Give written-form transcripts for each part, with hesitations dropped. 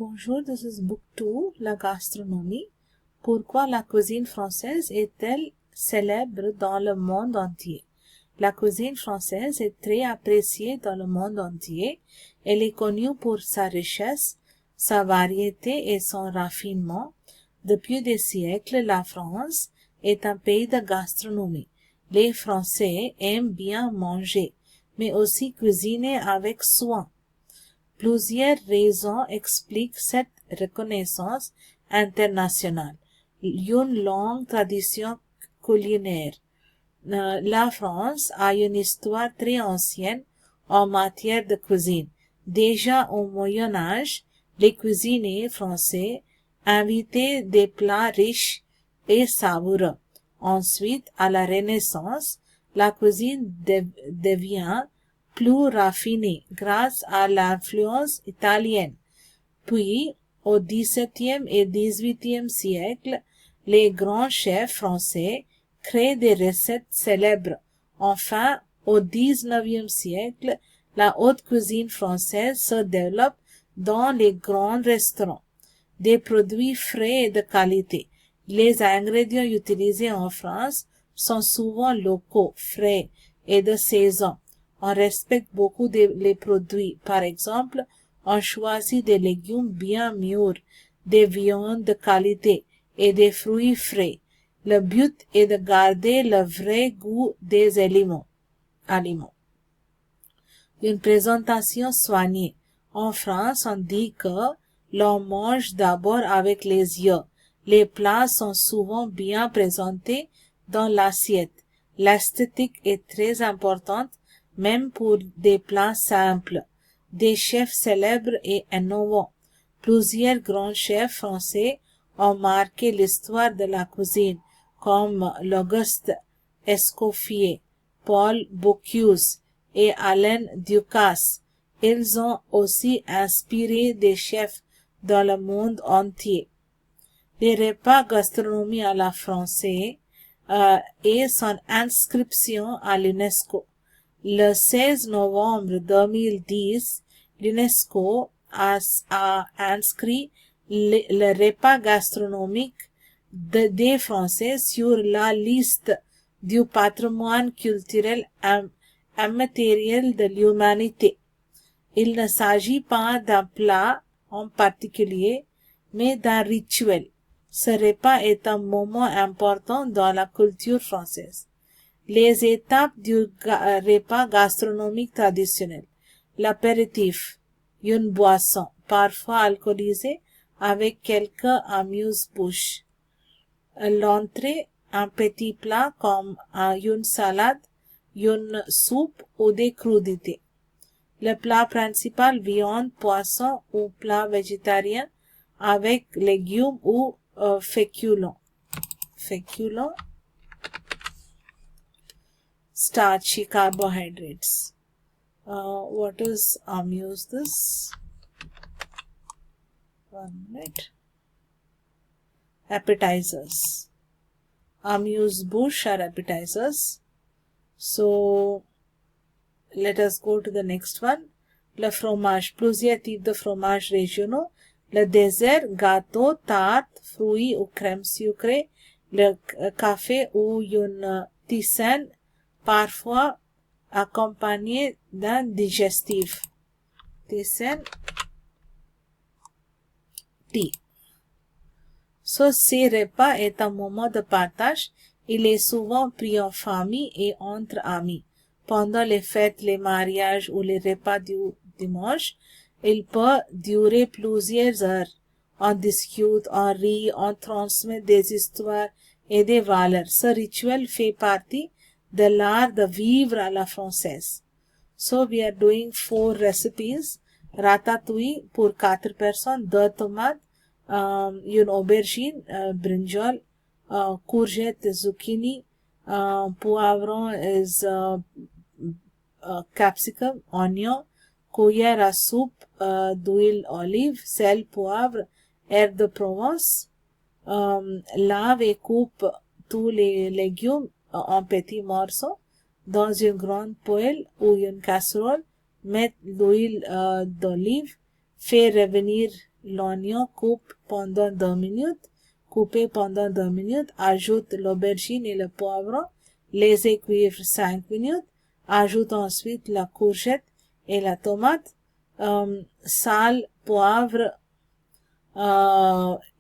Bonjour, this is book 2, la gastronomie. Pourquoi la cuisine française est-elle célèbre dans le monde entier? La cuisine française est très appréciée dans le monde entier. Elle est connue pour sa richesse, sa variété et son raffinement. Depuis des siècles, la France est un pays de gastronomie. Les Français aiment bien manger, mais aussi cuisiner avec soin. Plusieurs raisons expliquent cette reconnaissance internationale. Une longue tradition culinaire. La France a une histoire très ancienne en matière de cuisine. Déjà au Moyen Âge, les cuisiniers français inventaient des plats riches et savoureux. Ensuite, à la Renaissance, la cuisine devient plus raffinée grâce à l'influence italienne. Puis, au XVIIe et XVIIIe siècle, les grands chefs français créent des recettes célèbres. Enfin, au XIXe siècle, la haute cuisine française se développe dans les grands restaurants. Des produits frais et de qualité. Les ingrédients utilisés en France sont souvent locaux, frais et de saison. On respecte beaucoup les produits. Par exemple, on choisit des légumes bien mûrs, des viandes de qualité et des fruits frais. Le but est de garder le vrai goût des aliments. Une présentation soignée. En France, on dit que l'on mange d'abord avec les yeux. Les plats sont souvent bien présentés dans l'assiette. L'esthétique est très importante, même pour des plats simples. Des chefs célèbres et innovants. Plusieurs grands chefs français ont marqué l'histoire de la cuisine, comme l'Auguste Escoffier, Paul Bocuse et Alain Ducasse. Ils ont aussi inspiré des chefs dans le monde entier. Les repas gastronomie à la française et son inscription à l'UNESCO. Le 16 novembre 2010, l'UNESCO a inscrit le repas gastronomique des Français sur la liste du patrimoine culturel immatériel de l'humanité. Il ne s'agit pas d'un plat en particulier, mais d'un rituel. Ce repas est un moment important dans la culture française. Les étapes du repas gastronomique traditionnel. L'apéritif, une boisson, parfois alcoolisée, avec quelques amuse-bouches. L'entrée, un petit plat comme une salade, une soupe ou des crudités. Le plat principal, viande, poisson ou plat végétarien avec légumes ou féculents. Starchy carbohydrates. What is amuse this? 1 minute. Appetizers. Amuse-bouche are appetizers. So, let us go to the next one. Le fromage. Plusieurs types de fromages régionaux. Le dessert, gâteau, tarte, fruits ou crème sucrée. Le café ou une tisane, parfois accompagné d'un digestif. Tisane, tea. So, ces repas est un moment de partage. Il est souvent pris en famille et entre amis. Pendant les fêtes, les mariages ou les repas du dimanche, il peut durer plusieurs heures. On discute, on rit, on transmet des histoires et des valeurs. Ce rituel fait partie de l'art de vivre à la française. So we are doing 4 recipes. Ratatouille pour 4 personnes, 2 tomates, une aubergine, brinjal, courgette, zucchini, poivron is capsicum, onion, cuillère à soupe d'huile olive, sel, poivre, herbe de Provence. Lave et coupe tous les légumes en petits morceaux dans une grande poêle ou une casserole. Mettre l'huile d'olive, fait revenir l'oignon, coupe pendant 2 minutes, coupez pendant 2 minutes, ajoute l'aubergine et le poivron, laissez cuire 5 minutes, ajoute ensuite la courgette et la tomate, sel, poivre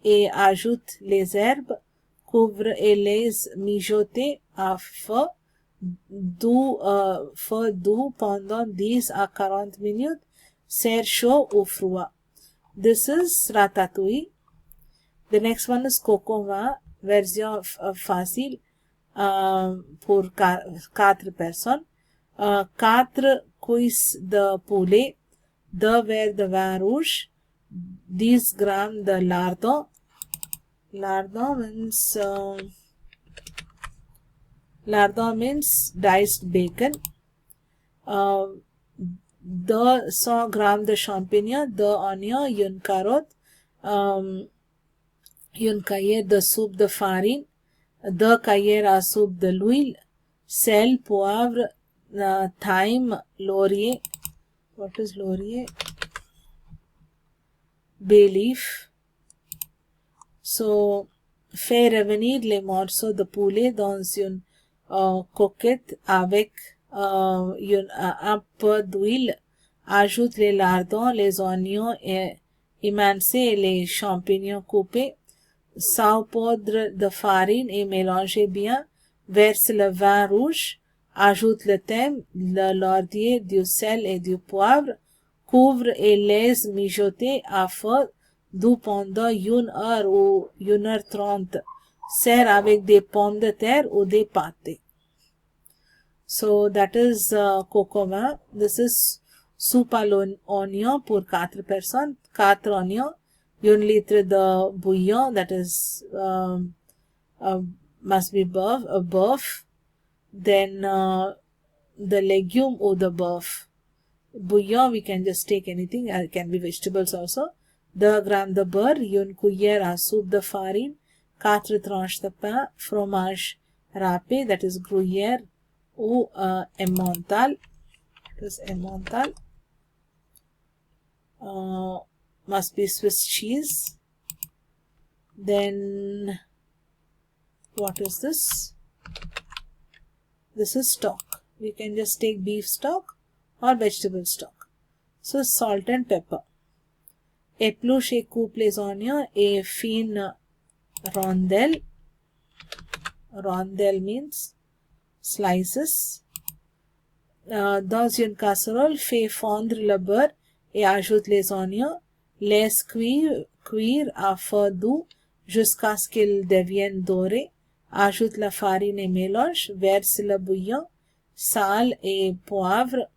et ajoute les herbes, couvre et laisse mijoter à feu doux pendant 10 à 40 minutes, sert chaud ou froid. This is ratatouille. The next one is coco vin, version facile pour 4 personnes. 4 cuisses de poulet, 2 verres de vin rouge, 10 grammes de lardon. Lardon means diced bacon. 200 grammes de champignons, 2 oignons, une carotte, une cuillère de soupe de farine, 2 cuillères à soupe de l'huile, sel, poivre, thyme, laurier. What is laurier? Bay leaf. So, fais revenir les morceaux de poulet dans une coquette avec un peu d'huile. Ajoute les lardons, les oignons émincés et les champignons coupés. Saupoudre de farine et mélangez bien. Verse le vin rouge. Ajoute le thym, le laurier, du sel et du poivre. Couvre et laisse mijoter à feu doux pendant 1 heure ou 1h30. Sert avec des pommes de terre ou des pâtés. So that is coco vin. This is soupe à l'oignon pour 4 personnes. 4 oignons, 1 litre de bouillon, that is must be beef. Then the legume or the beef. Bouillon, we can just take anything, it can be vegetables also. 2 grammes de beurre, 1 cuillère à soupe de farine, 4 tranches de pain, fromage râpé, that is gruyère ou emmental. It is emmental. Must be Swiss cheese. Then, what is this? This is stock. We can just take beef stock or vegetable stock. So, salt and pepper. Épluche et coupe les oignons et fine rondelle. Rondelle means slices. Dans une casserole, fais fondre le beurre et ajoute les oignons. Laisse cuire à feu doux jusqu'à ce qu'ils deviennent dorés. Ajoute la farine et mélange. Verse le bouillon, sel et poivre.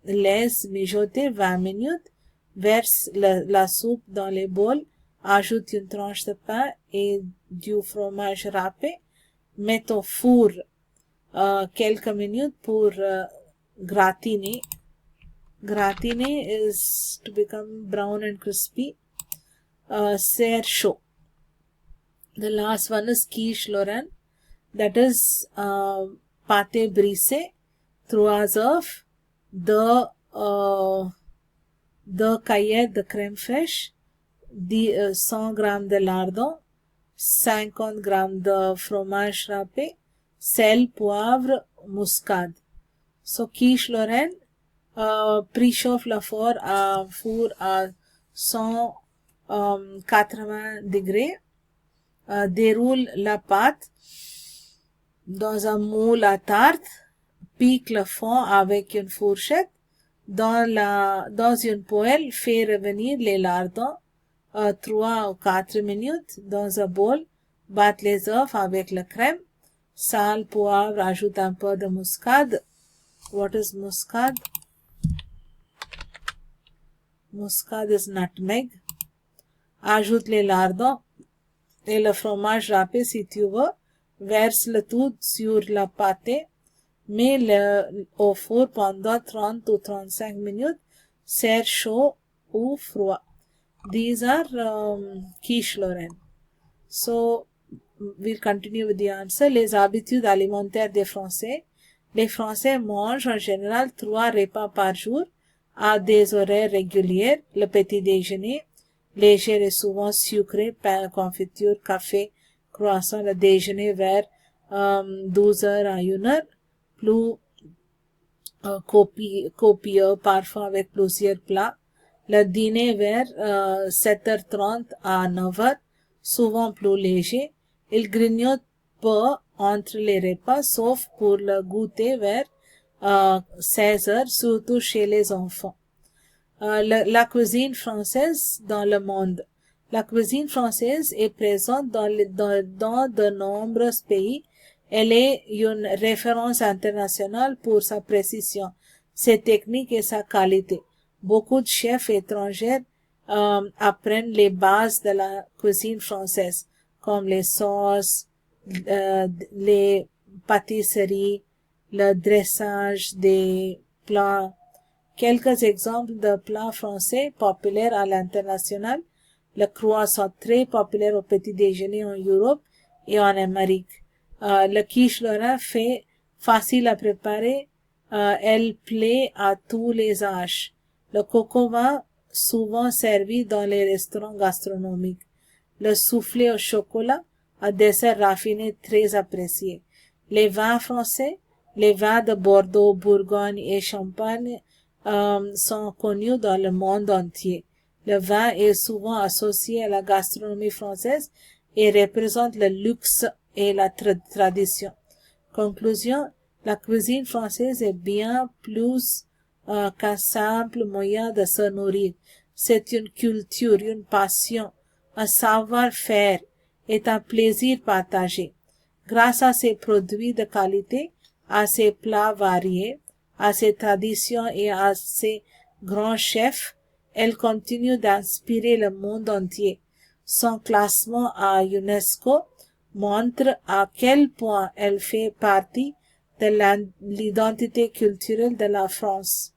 Laisse mijoter 20 minutes. Verse la soupe dans les bols. Ajoute une tranche de pain et du fromage râpé. Mets au four quelques minutes pour gratiner. Gratiner is to become brown and crispy. Sert chaud. The last one is quiche Lorraine. That is pâté brisé, 3 œufs, 2 cuillères de crème fraîche, 100 grammes de lardon, 50 grammes de fromage râpé, sel, poivre, muscade. So, quiche Lorraine, préchauffe le four à 180 degrés. Déroule la pâte dans un moule à tarte, pique le fond avec une fourchette. Dans une poêle, fais revenir les lardons 3 ou 4 minutes dans un bol. Batte les œufs avec la crème. Sel, poivre, ajoute un peu de muscade. What is muscade? Muscade is nutmeg. Ajoute les lardons et le fromage râpé si tu veux. Verse le tout sur la pâté. Mets-le au four pendant 30 ou 35 minutes. Sert chaud ou froid. These are quiche Lorraine. So, we'll continue with the answer. Les habitudes alimentaires des Français. Les Français mangent en général 3 repas par jour. à des horaires réguliers, le petit déjeuner, léger et souvent sucré, pain, confiture, café, croissant, le déjeuner vers 12 heures à 1 heure, plus copieux, parfois avec plusieurs plats. Le dîner vers 7h30 à 9 heures, souvent plus léger. Il grignote peu entre les repas, sauf pour le goûter vers 16 heures, surtout chez les enfants. La cuisine française dans le monde. La cuisine française est présente dans de nombreux pays. Elle est une référence internationale pour sa précision, ses techniques et sa qualité. Beaucoup de chefs étrangers apprennent les bases de la cuisine française, comme les sauces, les pâtisseries, le dressage des plats. Quelques exemples de plats français populaires à l'international. Le croissant très populaire au petit déjeuner en Europe et en Amérique. Le quiche lorrain fait facile à préparer. Elle plaît à tous les âges. Le coco vin souvent servi dans les restaurants gastronomiques. Le soufflé au chocolat, un dessert raffiné très apprécié. Les vins français, les vins de Bordeaux, Bourgogne et Champagne sont connus dans le monde entier. Le vin est souvent associé à la gastronomie française et représente le luxe et la tradition. Conclusion, la cuisine française est bien plus qu'un simple moyen de se nourrir. C'est une culture, une passion, un savoir-faire et un plaisir partagé. Grâce à ses produits de qualité, à ses plats variés, à ses traditions et à ses grands chefs, elle continue d'inspirer le monde entier. Son classement à UNESCO montre à quel point elle fait partie de l'identité culturelle de la France.